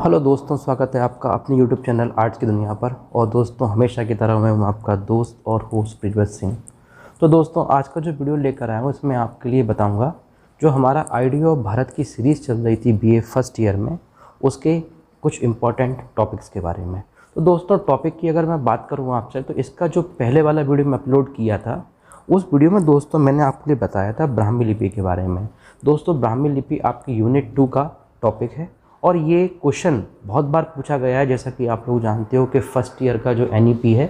Hello दोस्तों, स्वागत है आपका अपने यूट्यूब चैनल आर्ट्स की दुनिया पर। और दोस्तों, हमेशा की तरह मैं हूं आपका दोस्त और होस्ट ब्रिजवत सिंह। तो दोस्तों, आज का जो वीडियो लेकर आया हूं इसमें आपके लिए बताऊंगा जो हमारा आइडिया ऑफ भारत की सीरीज़ चल रही थी बीए फर्स्ट ईयर में, उसके कुछ इंपॉर्टेंट टॉपिक्स के बारे में। तो दोस्तों, टॉपिक की अगर मैं बात करूँ आपसे, तो इसका जो पहले वाला वीडियो मैं अपलोड किया था, उस वीडियो में दोस्तों मैंने आपके लिए बताया था ब्राह्मी लिपि के बारे में। दोस्तों, ब्राह्मी लिपि आपकी यूनिट 2 का टॉपिक है और ये क्वेश्चन बहुत बार पूछा गया है। जैसा कि आप लोग जानते हो कि फर्स्ट ईयर का जो एनईपी है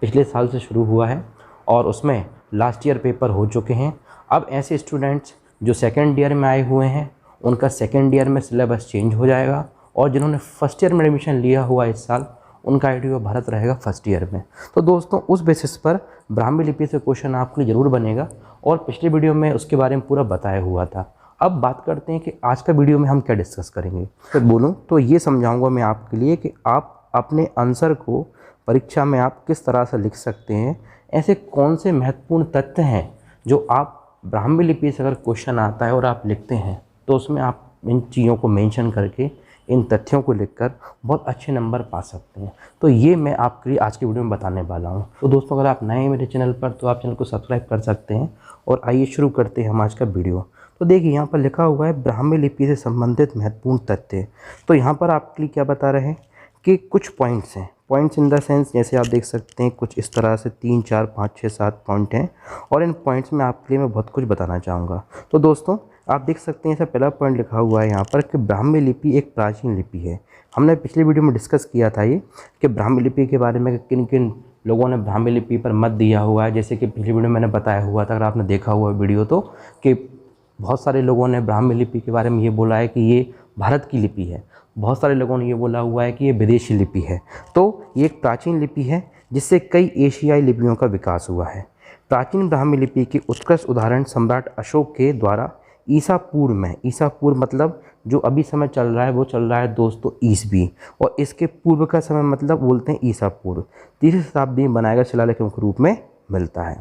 पिछले साल से शुरू हुआ है और उसमें लास्ट ईयर पेपर हो चुके हैं। अब ऐसे स्टूडेंट्स जो सेकेंड ईयर में आए हुए हैं उनका सेकेंड ईयर में सिलेबस चेंज हो जाएगा, और जिन्होंने फर्स्ट ईयर में एडमिशन लिया हुआ इस साल उनका आइडिया भारत रहेगा फर्स्ट ईयर में। तो दोस्तों, उस बेसिस पर ब्राह्मी लिपि से क्वेश्चन आपके लिए ज़रूर बनेगा और पिछले वीडियो में उसके बारे में पूरा बताया हुआ था। अब बात करते हैं कि आज का वीडियो में हम क्या डिस्कस करेंगे। तो बोलूँ तो ये समझाऊंगा मैं आपके लिए कि आप अपने आंसर को परीक्षा में आप किस तरह से लिख सकते हैं। ऐसे कौन से महत्वपूर्ण तथ्य हैं जो आप ब्राह्मी लिपि से अगर क्वेश्चन आता है और आप लिखते हैं तो उसमें आप इन चीज़ों को मेंशन करके, इन तथ्यों को लिखकर बहुत अच्छे नंबर पा सकते हैं। तो ये मैं आपके लिए आज की वीडियो में बताने वाला हूँ। तो दोस्तों, अगर आप नए हैं मेरे चैनल पर तो आप चैनल को सब्सक्राइब कर सकते हैं। और आइए शुरू करते हैं हम आज का वीडियो। तो देखिए, यहाँ पर लिखा हुआ है ब्राह्मी लिपि से संबंधित महत्वपूर्ण तथ्य। तो यहाँ पर आपके लिए क्या बता रहे हैं कि कुछ पॉइंट्स हैं। पॉइंट्स इन द सेंस, जैसे आप देख सकते हैं कुछ इस तरह से 3, 4, 5, 6, 7 पॉइंट हैं और इन पॉइंट्स में आपके लिए मैं बहुत कुछ बताना चाहूँगा। तो दोस्तों, आप देख सकते हैं ऐसा पहला पॉइंट लिखा हुआ है यहाँ पर कि ब्राह्मी लिपि एक प्राचीन लिपि है। हमने पिछली वीडियो में डिस्कस किया था ये कि ब्राह्मी लिपि के बारे में किन किन लोगों ने ब्राह्मी लिपि पर मत दिया हुआ है। जैसे कि पिछली वीडियो में मैंने बताया हुआ था, अगर आपने देखा हुआ वीडियो तो, कि बहुत सारे लोगों ने ब्राह्मी लिपि के बारे में ये बोला है कि ये भारत की लिपि है, बहुत सारे लोगों ने ये बोला हुआ है कि ये विदेशी लिपि है। तो ये एक प्राचीन लिपि है जिससे कई एशियाई लिपियों का विकास हुआ है। प्राचीन ब्राह्मी लिपि के उत्कृष्ट उदाहरण सम्राट अशोक के द्वारा ईसा पूर्व में, ईसा पूर्व मतलब जो अभी समय चल रहा है वो चल रहा है दोस्तों ईसवी, और इसके पूर्व का समय मतलब बोलते हैं ईसा पूर्व, 3वीं शताब्दी में बनाए गए शिलालेखों के रूप में मिलता है।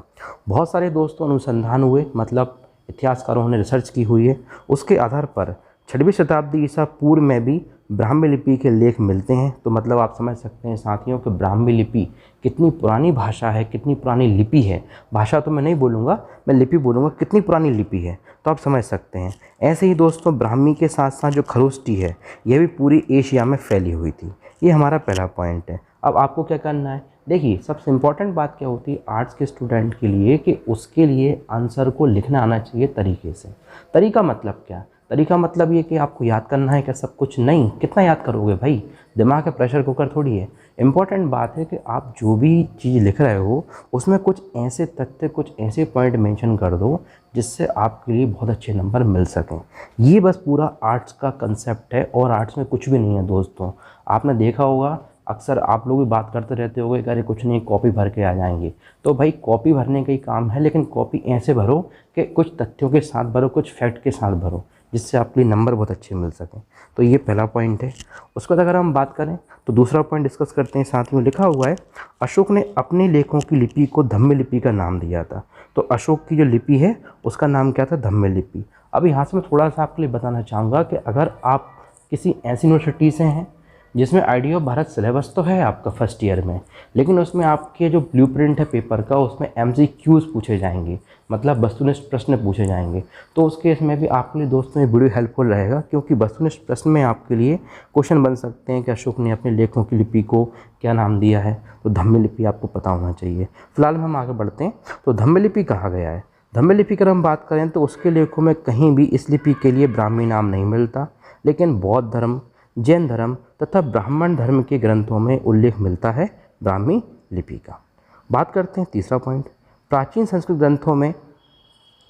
बहुत सारे दोस्तों अनुसंधान हुए, मतलब इतिहासकारों ने रिसर्च की हुई है। उसके आधार पर 6वीं शताब्दी ईसा पूर्व में भी ब्राह्मी लिपि के लेख मिलते हैं। तो मतलब आप समझ सकते हैं साथियों कि ब्राह्मी लिपि कितनी पुरानी भाषा है, कितनी पुरानी लिपि है। भाषा तो मैं नहीं बोलूँगा, मैं लिपि बोलूँगा, कितनी पुरानी लिपि है, तो आप समझ सकते हैं। ऐसे ही दोस्तों, ब्राह्मी के साथ साथ जो खरोष्टी है यह भी पूरी एशिया में फैली हुई थी। ये हमारा पहला पॉइंट है। अब आपको क्या करना है, देखिए सबसे इम्पॉर्टेंट बात क्या होती है आर्ट्स के स्टूडेंट के लिए कि उसके लिए आंसर को लिखना आना चाहिए तरीके से। तरीका मतलब क्या? तरीका मतलब ये कि आपको याद करना है क्या सब कुछ? नहीं, कितना याद करोगे भाई, दिमाग का प्रेशर कुकर थोड़ी है। इम्पॉर्टेंट बात है कि आप जो भी चीज़ लिख रहे हो उसमें कुछ ऐसे तथ्य, कुछ ऐसे पॉइंट मेंशन कर दो जिससे आपके लिए बहुत अच्छे नंबर मिल सकें। ये बस पूरा आर्ट्स का कंसेप्ट है और आर्ट्स में कुछ भी नहीं है दोस्तों। आपने देखा होगा, अक्सर आप लोग भी बात करते रहते होगे कि अरे कुछ नहीं, कॉपी भर के आ जाएंगे। तो भाई कॉपी भरने का ही काम है, लेकिन कॉपी ऐसे भरो कि कुछ तथ्यों के साथ भरो, कुछ फैक्ट के साथ भरो, जिससे आपके लिए नंबर बहुत अच्छे मिल सकें। तो ये पहला पॉइंट है। उसके बाद अगर हम बात करें तो दूसरा पॉइंट डिस्कस करते हैं। साथ में लिखा हुआ है अशोक ने अपने लेखों की लिपि को धम्म लिपि का नाम दिया था। तो अशोक की जो लिपि है उसका नाम क्या था? धम्म लिपि। अब यहाँ से मैं थोड़ा सा आपके लिए बताना चाहूँगा कि अगर आप किसी ऐसी यूनिवर्सिटी से हैं जिसमें आइडिया ऑफ भारत सिलेबस तो है आपका फर्स्ट ईयर में, लेकिन उसमें आपके जो ब्लूप्रिंट है पेपर का उसमें MCQs पूछे जाएंगे, मतलब वस्तुनिष्ठ प्रश्न पूछे जाएंगे। तो उस केस में भी आपके लिए दोस्तों ये वीडियो हेल्पफुल रहेगा, क्योंकि वस्तुनिष्ठ प्रश्न में आपके लिए क्वेश्चन बन सकते हैं कि अशोक ने अपने लेखों की लिपि को क्या नाम दिया है। तो धम्म लिपि आपको पता होना चाहिए। फिलहाल में हम आगे बढ़ते हैं। तो धम्म लिपि कहा गया है। धम्म लिपि की हम बात करें तो उसके लेखों में कहीं भी इस लिपि के लिए ब्राह्मी नाम नहीं मिलता, लेकिन बौद्ध धर्म, जैन धर्म तथा ब्राह्मण धर्म के ग्रंथों में उल्लेख मिलता है ब्राह्मी लिपि का। बात करते हैं तीसरा पॉइंट। प्राचीन संस्कृत ग्रंथों में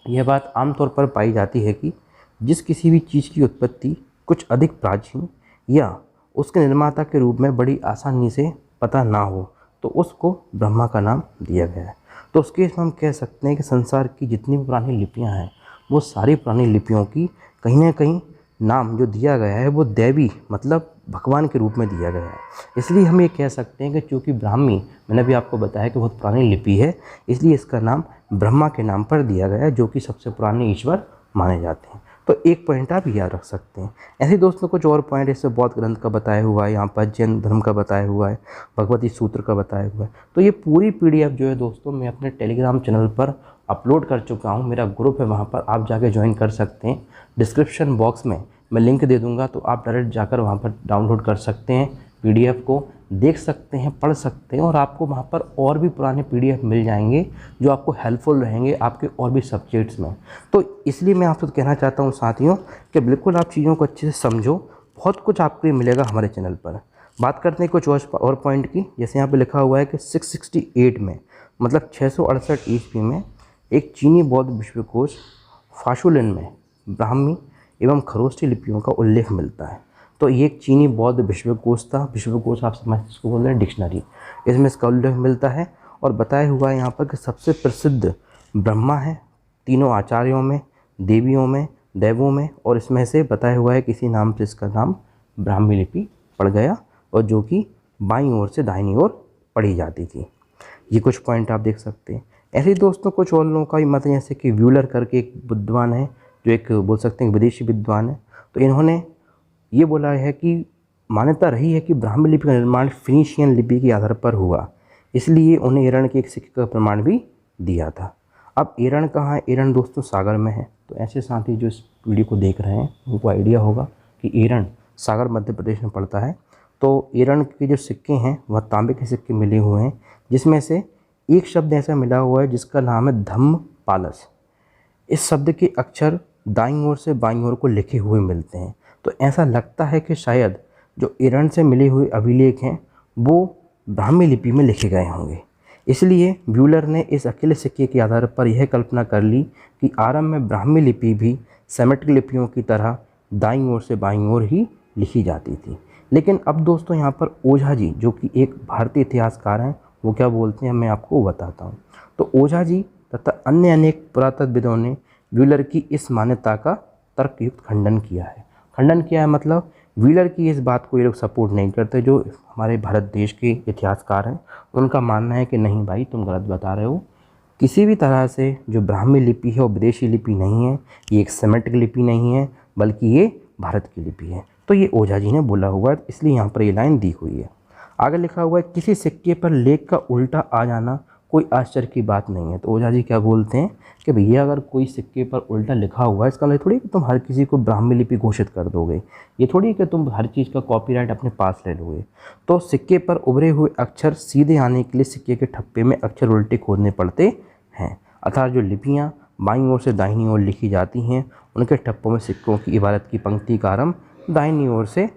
यह बात आमतौर पर पाई जाती है कि जिस किसी भी चीज़ की उत्पत्ति कुछ अधिक प्राचीन या उसके निर्माता के रूप में बड़ी आसानी से पता ना हो तो उसको ब्रह्मा का नाम दिया गया है। तो उसके इसमें हम कह सकते हैं कि संसार की जितनी भी पुरानी लिपियाँ हैं वो सारी पुरानी लिपियों की कहीं ना कहीं नाम जो दिया गया है वो दैवी मतलब भगवान के रूप में दिया गया है। इसलिए हम ये कह सकते हैं कि चूँकि ब्राह्मी, मैंने भी आपको बताया कि बहुत पुरानी लिपि है, इसलिए इसका नाम ब्रह्मा के नाम पर दिया गया है, जो कि सबसे पुराने ईश्वर माने जाते हैं। तो एक पॉइंट आप याद रख सकते हैं। ऐसे ही दोस्तों कुछ और पॉइंट जैसे बौद्ध ग्रंथ का बताया हुआ है, यहाँ पर जैन धर्म का बताया हुआ है, भगवती सूत्र का बताया हुआ है। तो ये पूरी PDF जो है दोस्तों मैं अपने टेलीग्राम चैनल पर अपलोड कर चुका हूँ। मेरा ग्रुप है, वहाँ पर आप जाके ज्वाइन कर सकते हैं। डिस्क्रिप्शन बॉक्स में मैं लिंक दे दूँगा, तो आप डायरेक्ट जाकर वहाँ पर डाउनलोड कर सकते हैं, PDF को देख सकते हैं, पढ़ सकते हैं, और आपको वहाँ पर और भी पुराने PDF मिल जाएंगे जो आपको हेल्पफुल रहेंगे आपके और भी सब्जेक्ट्स में। तो इसलिए मैं आपसे कहना चाहता हूँ साथियों कि बिल्कुल आप चीज़ों को अच्छे से समझो, बहुत कुछ आपको मिलेगा हमारे चैनल पर। बात करते हैं कुछ और पॉइंट की। जैसे यहाँ पर लिखा हुआ है कि 668 में मतलब 668 ईस्वी में एक चीनी बौद्ध विश्वकोश फाशुलिन में ब्राह्मी एवं खरोष्ठी लिपियों का उल्लेख मिलता है। तो ये एक चीनी बौद्ध विश्वकोश था। विश्वकोश आप समझ इसको बोल रहे हैं डिक्शनरी, इसमें इसका उल्लेख मिलता है। और बताया हुआ है यहाँ पर कि सबसे प्रसिद्ध ब्रह्मा है तीनों आचार्यों में, देवियों में, देवों में, और इसमें से बताया हुआ है किसी नाम से इसका नाम ब्राह्मी लिपि पड़ गया, और जो कि बाईं ओर से दाहिनी ओर पढ़ी जाती थी। ये कुछ पॉइंट आप देख सकते हैं। ऐसे ही दोस्तों कुछ और लोगों का भी मत है, जैसे कि व्यूलर करके एक विद्वान है जो एक बोल सकते हैं विदेशी विद्वान है। तो इन्होंने ये बोला है कि मान्यता रही है कि ब्राह्मी लिपि का निर्माण फिनीशियन लिपि के आधार पर हुआ, इसलिए उन्हें एरण के एक सिक्के का प्रमाण भी दिया था। अब एरण कहाँ है? एरण दोस्तों सागर में है। तो ऐसे साथी जो इस वीडियो को देख रहे हैं उनको आइडिया होगा कि एरण सागर मध्य प्रदेश में पड़ता है। तो एरण के जो सिक्के हैं वह तांबे के सिक्के मिले हुए हैं, जिसमें से एक शब्द ऐसा मिला हुआ है जिसका नाम है धम्म पालस। इस शब्द के अक्षर दाईं ओर से बाईं ओर को लिखे हुए मिलते हैं। तो ऐसा लगता है कि शायद जो एरण से मिले हुए अभिलेख हैं वो ब्राह्मी लिपि में लिखे गए होंगे। इसलिए व्यूलर ने इस अकेले सिक्के के आधार पर यह कल्पना कर ली कि आरंभ में ब्राह्मी लिपि भी सेमेटिक लिपियों की तरह दाईं ओर से बाईं ओर ही लिखी जाती थी। लेकिन अब दोस्तों यहाँ पर ओझा जी जो कि एक भारतीय इतिहासकार हैं, वो क्या बोलते हैं मैं आपको बताता हूँ। तो ओझा जी तथा अन्य अनेक पुरातत्वविदों ने व्यूलर की इस मान्यता का तर्कयुक्त खंडन किया है। खंडन किया है मतलब व्हीलर की इस बात को ये लोग सपोर्ट नहीं करते। जो हमारे भारत देश के इतिहासकार हैं उनका मानना है कि नहीं भाई तुम गलत बता रहे हो, किसी भी तरह से जो ब्राह्मी लिपि है वो विदेशी लिपि नहीं है, ये एक सेमेटिक लिपि नहीं है, बल्कि ये भारत की लिपि है। तो ये ओझा जी ने बोला हुआ है, इसलिए यहाँ पर ये लाइन दी हुई है। आगे लिखा हुआ है किसी सिक्के पर लेख का उल्टा आ जाना कोई आश्चर्य की बात नहीं है। तो ओझा जी क्या बोलते हैं कि भैया अगर कोई सिक्के पर उल्टा लिखा हुआ है इसका मतलब थोड़ी कि तुम हर किसी को ब्राह्मी लिपि घोषित कर दोगे, ये थोड़ी कि तुम हर चीज़ का कॉपीराइट अपने पास ले लोगे। तो सिक्के पर उभरे हुए अक्षर सीधे आने के लिए सिक्के के ठप्पे में अक्षर उल्टे खोदने पड़ते हैं, अर्थात जो लिपियाँ बाईं ओर से दाहिनी ओर लिखी जाती हैं उनके ठप्पों में सिक्कों की इबारत की पंक्ति का आरंभ दाहिनी ओर से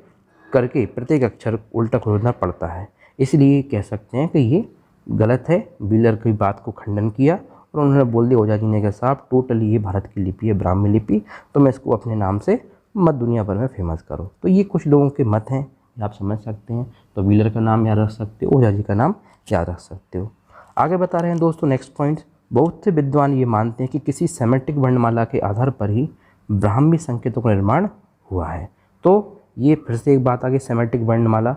करके प्रत्येक अक्षर उल्टा खोदना पड़ता है। इसलिए कह सकते हैं कि ये गलत है। व्हीलर की बात को खंडन किया और उन्होंने बोल दिया ओझा जी ने कि साहब टोटली ये भारत की लिपि है ब्राह्मी लिपि, तो मैं इसको अपने नाम से मत दुनिया भर में फेमस करो। तो ये कुछ लोगों के मत हैं, आप समझ सकते हैं। तो व्हीलर का नाम याद रख सकते हो, ओझा जी का नाम याद रख सकते हो। आगे बता रहे हैं दोस्तों नेक्स्ट पॉइंट, बहुत से विद्वान ये मानते हैं कि किसी सेमेटिक वर्णमाला के आधार पर ही ब्राह्मी संकेतों का निर्माण हुआ है। तो ये फिर से एक बात आ गई सेमेटिक वर्णमाला।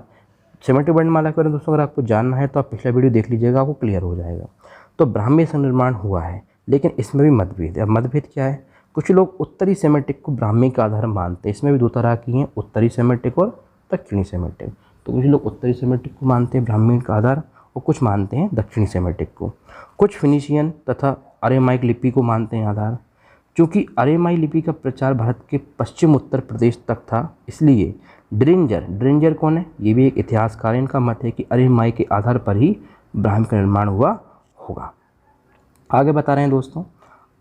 सेमेटिक वर्णमाला के बारे में दोस्तों अगर आपको जानना है तो आप पिछला वीडियो देख लीजिएगा, आपको क्लियर हो जाएगा। तो ब्राह्मी से निर्माण हुआ है, लेकिन इसमें भी मतभेद है। अब मतभेद क्या है? कुछ लोग उत्तरी सेमेटिक को ब्राह्मी का आधार मानते हैं। इसमें भी दो तरह की हैं, उत्तरी सेमेटिक और दक्षिणी सेमेटिक। तो कुछ लोग उत्तरी सेमेटिक को मानते हैं ब्राह्मी का आधार और कुछ मानते हैं दक्षिणी सेमेटिक को। कुछ फिनीशियन तथा अरेमाइक लिपि को मानते हैं आधार। चूँकि अरेमाई लिपि का प्रचार भारत के पश्चिम उत्तर प्रदेश तक था, इसलिए ड्रिंजर कौन है? ये भी एक इतिहासकार, इनका मत है कि अरेमाई के आधार पर ही ब्राह्मी का निर्माण हुआ होगा। आगे बता रहे हैं दोस्तों,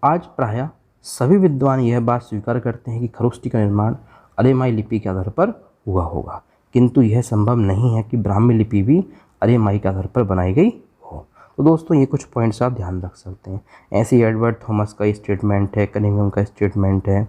आज प्रायः सभी विद्वान यह बात स्वीकार करते हैं कि खरोष्ठी का निर्माण अरेमाई लिपि के आधार पर हुआ होगा, किंतु यह संभव नहीं है कि ब्राह्मी लिपि भी अरेमाई के आधार पर बनाई गई हो। तो दोस्तों ये कुछ पॉइंट्स आप ध्यान रख सकते हैं। ऐसे एडवर्ड थॉमस का स्टेटमेंट है, कनिंघम का स्टेटमेंट है,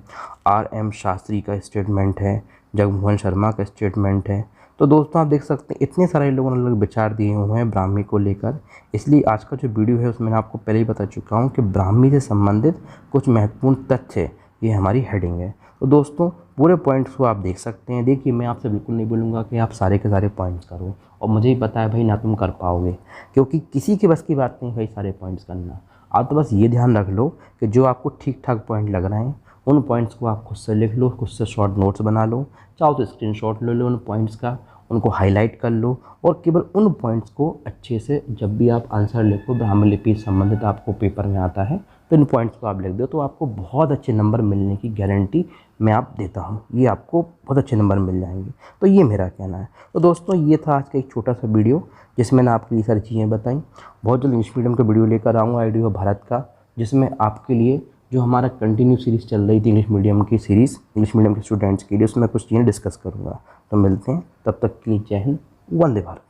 RM शास्त्री का स्टेटमेंट है, जगमोहन शर्मा का स्टेटमेंट है। तो दोस्तों आप देख सकते हैं इतने सारे लोगों ने अलग विचार दिए हुए हैं ब्राह्मी को लेकर। इसलिए आज का जो वीडियो है उसमें मैं आपको पहले ही बता चुका हूँ कि ब्राह्मी से संबंधित कुछ महत्वपूर्ण तथ्य, ये हमारी हेडिंग है। तो दोस्तों पूरे पॉइंट्स को आप देख सकते हैं। देखिए मैं आपसे बिल्कुल नहीं बोलूँगा कि आप सारे के सारे पॉइंट्स करो, और मुझे ही पता है भाई ना तुम कर पाओगे, क्योंकि किसी की बस की बात नहीं भाई सारे पॉइंट्स करना। आप तो बस ये ध्यान रख लो कि जो आपको ठीक ठाक पॉइंट लग रहे हैं उन पॉइंट्स को आप खुद से लिख लो, खुद से शॉर्ट नोट्स बना लो, चाहो तो स्क्रीनशॉट ले लो उन पॉइंट्स का, उनको हाईलाइट कर लो और केवल उन पॉइंट्स को अच्छे से जब भी आप आंसर लिखो ब्राह्मण लिपि से संबंधित आपको पेपर में आता है तो इन पॉइंट्स को आप लिख दो, तो आपको बहुत अच्छे नंबर मिलने की गारंटी मैं आप देता हूँ। ये आपको बहुत अच्छे नंबर मिल जाएंगे। तो ये मेरा कहना है। तो दोस्तों ये था आज का एक छोटा सा वीडियो जिसमें मैंने आपके लिए सारी चीज़ें बताई। बहुत जल्द इंग्लिश मीडियम का वीडियो लेकर आऊँगा आईडिया भारत का, जिसमें आपके लिए जो हमारा कंटिन्यू सीरीज़ चल रही थी इंग्लिश मीडियम की सीरीज़, इंग्लिश मीडियम के स्टूडेंट्स के लिए, उसमें कुछ चीज़ें डिस्कस करूँगा। तो मिलते हैं, तब तक के लिए जय हिंद, वंदे भारत।